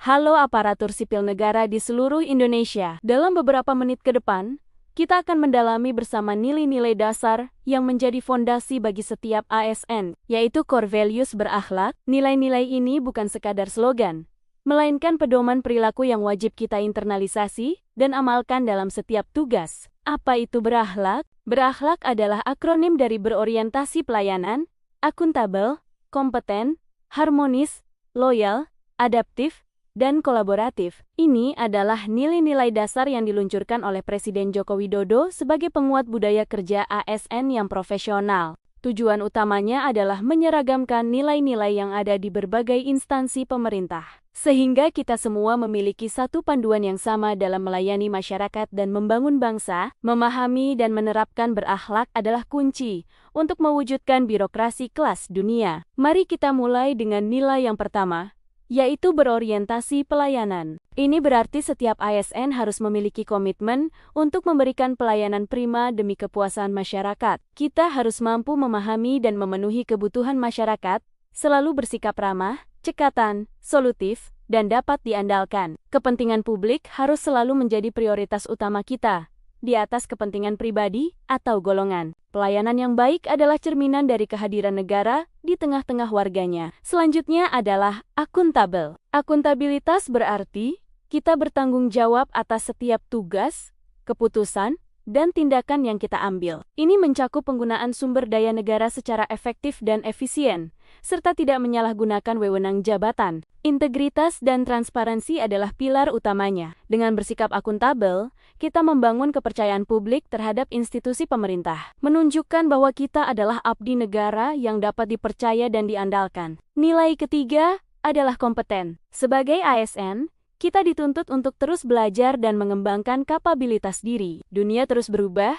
Halo aparatur sipil negara di seluruh Indonesia. Dalam beberapa menit ke depan, kita akan mendalami bersama nilai-nilai dasar yang menjadi fondasi bagi setiap ASN, yaitu core values berakhlak. Nilai-nilai ini bukan sekadar slogan, melainkan pedoman perilaku yang wajib kita internalisasi dan amalkan dalam setiap tugas. Apa itu berakhlak? Berakhlak adalah akronim dari berorientasi pelayanan, akuntabel, kompeten, harmonis, loyal, adaptif, dan kolaboratif. Ini adalah nilai-nilai dasar yang diluncurkan oleh Presiden Joko Widodo sebagai penguat budaya kerja ASN yang profesional. Tujuan utamanya adalah menyeragamkan nilai-nilai yang ada di berbagai instansi pemerintah, sehingga kita semua memiliki satu panduan yang sama dalam melayani masyarakat dan membangun bangsa. Memahami dan menerapkan berakhlak adalah kunci untuk mewujudkan birokrasi kelas dunia. Mari kita mulai dengan nilai yang pertama, yaitu berorientasi pelayanan. Ini berarti setiap ASN harus memiliki komitmen untuk memberikan pelayanan prima demi kepuasan masyarakat. Kita harus mampu memahami dan memenuhi kebutuhan masyarakat, selalu bersikap ramah, cekatan, solutif, dan dapat diandalkan. Kepentingan publik harus selalu menjadi prioritas utama kita, di atas kepentingan pribadi atau golongan. Pelayanan yang baik adalah cerminan dari kehadiran negara di tengah-tengah warganya. Selanjutnya adalah akuntabel. Akuntabilitas berarti kita bertanggung jawab atas setiap tugas, keputusan, dan tindakan yang kita ambil. Ini mencakup penggunaan sumber daya negara secara efektif dan efisien, serta tidak menyalahgunakan wewenang jabatan. Integritas dan transparansi adalah pilar utamanya. Dengan bersikap akuntabel, kita membangun kepercayaan publik terhadap institusi pemerintah, menunjukkan bahwa kita adalah abdi negara yang dapat dipercaya dan diandalkan. Nilai ketiga adalah kompeten. Sebagai ASN, kita dituntut untuk terus belajar dan mengembangkan kapabilitas diri. Dunia terus berubah,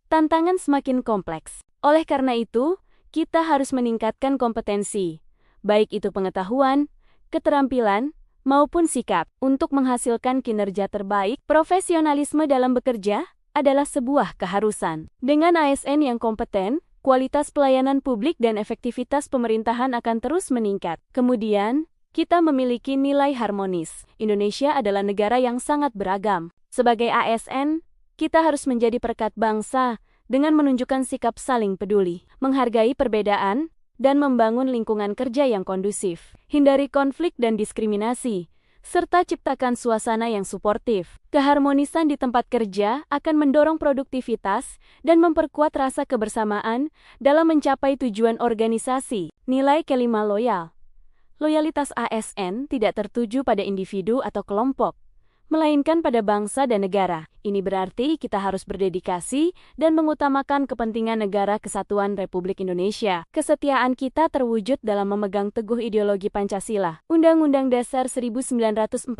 tantangan semakin kompleks. Oleh karena itu, kita harus meningkatkan kompetensi, baik itu pengetahuan, keterampilan, maupun sikap. Untuk menghasilkan kinerja terbaik, profesionalisme dalam bekerja adalah sebuah keharusan. Dengan ASN yang kompeten, kualitas pelayanan publik dan efektivitas pemerintahan akan terus meningkat. Kemudian, kita memiliki nilai harmonis. Indonesia adalah negara yang sangat beragam. Sebagai ASN, kita harus menjadi perekat bangsa dengan menunjukkan sikap saling peduli, menghargai perbedaan, dan membangun lingkungan kerja yang kondusif. Hindari konflik dan diskriminasi, serta ciptakan suasana yang suportif. Keharmonisan di tempat kerja akan mendorong produktivitas dan memperkuat rasa kebersamaan dalam mencapai tujuan organisasi. Nilai kelima, loyal. Loyalitas ASN tidak tertuju pada individu atau kelompok, melainkan pada bangsa dan negara. Ini berarti kita harus berdedikasi dan mengutamakan kepentingan negara kesatuan Republik Indonesia. Kesetiaan kita terwujud dalam memegang teguh ideologi Pancasila, Undang-Undang Dasar 1945,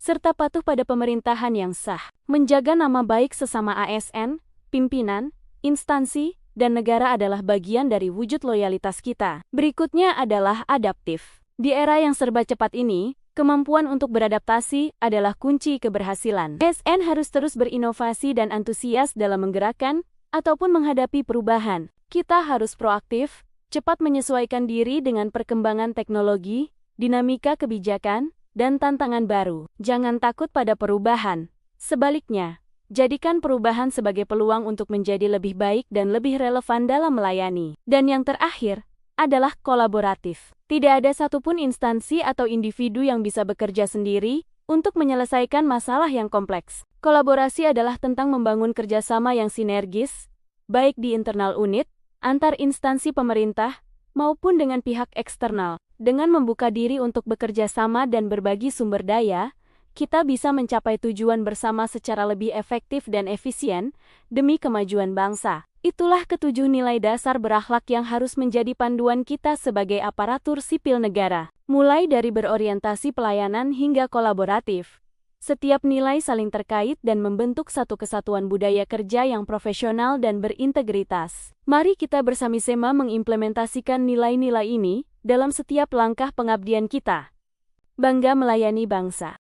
serta patuh pada pemerintahan yang sah. Menjaga nama baik sesama ASN, pimpinan, instansi, dan negara adalah bagian dari wujud loyalitas kita. Berikutnya adalah adaptif. Di era yang serba cepat ini, kemampuan untuk beradaptasi adalah kunci keberhasilan. ASN harus terus berinovasi dan antusias dalam menggerakkan ataupun menghadapi perubahan. Kita harus proaktif, cepat menyesuaikan diri dengan perkembangan teknologi, dinamika kebijakan, dan tantangan baru. Jangan takut pada perubahan. Sebaliknya, jadikan perubahan sebagai peluang untuk menjadi lebih baik dan lebih relevan dalam melayani. Dan yang terakhir adalah kolaboratif. Tidak ada satupun instansi atau individu yang bisa bekerja sendiri untuk menyelesaikan masalah yang kompleks. Kolaborasi adalah tentang membangun kerjasama yang sinergis, baik di internal unit, antar instansi pemerintah, maupun dengan pihak eksternal. Dengan membuka diri untuk bekerja sama dan berbagi sumber daya, kita bisa mencapai tujuan bersama secara lebih efektif dan efisien demi kemajuan bangsa. Itulah ketujuh nilai dasar berakhlak yang harus menjadi panduan kita sebagai aparatur sipil negara. Mulai dari berorientasi pelayanan hingga kolaboratif, setiap nilai saling terkait dan membentuk satu kesatuan budaya kerja yang profesional dan berintegritas. Mari kita bersama-sama mengimplementasikan nilai-nilai ini dalam setiap langkah pengabdian kita. Bangga melayani bangsa.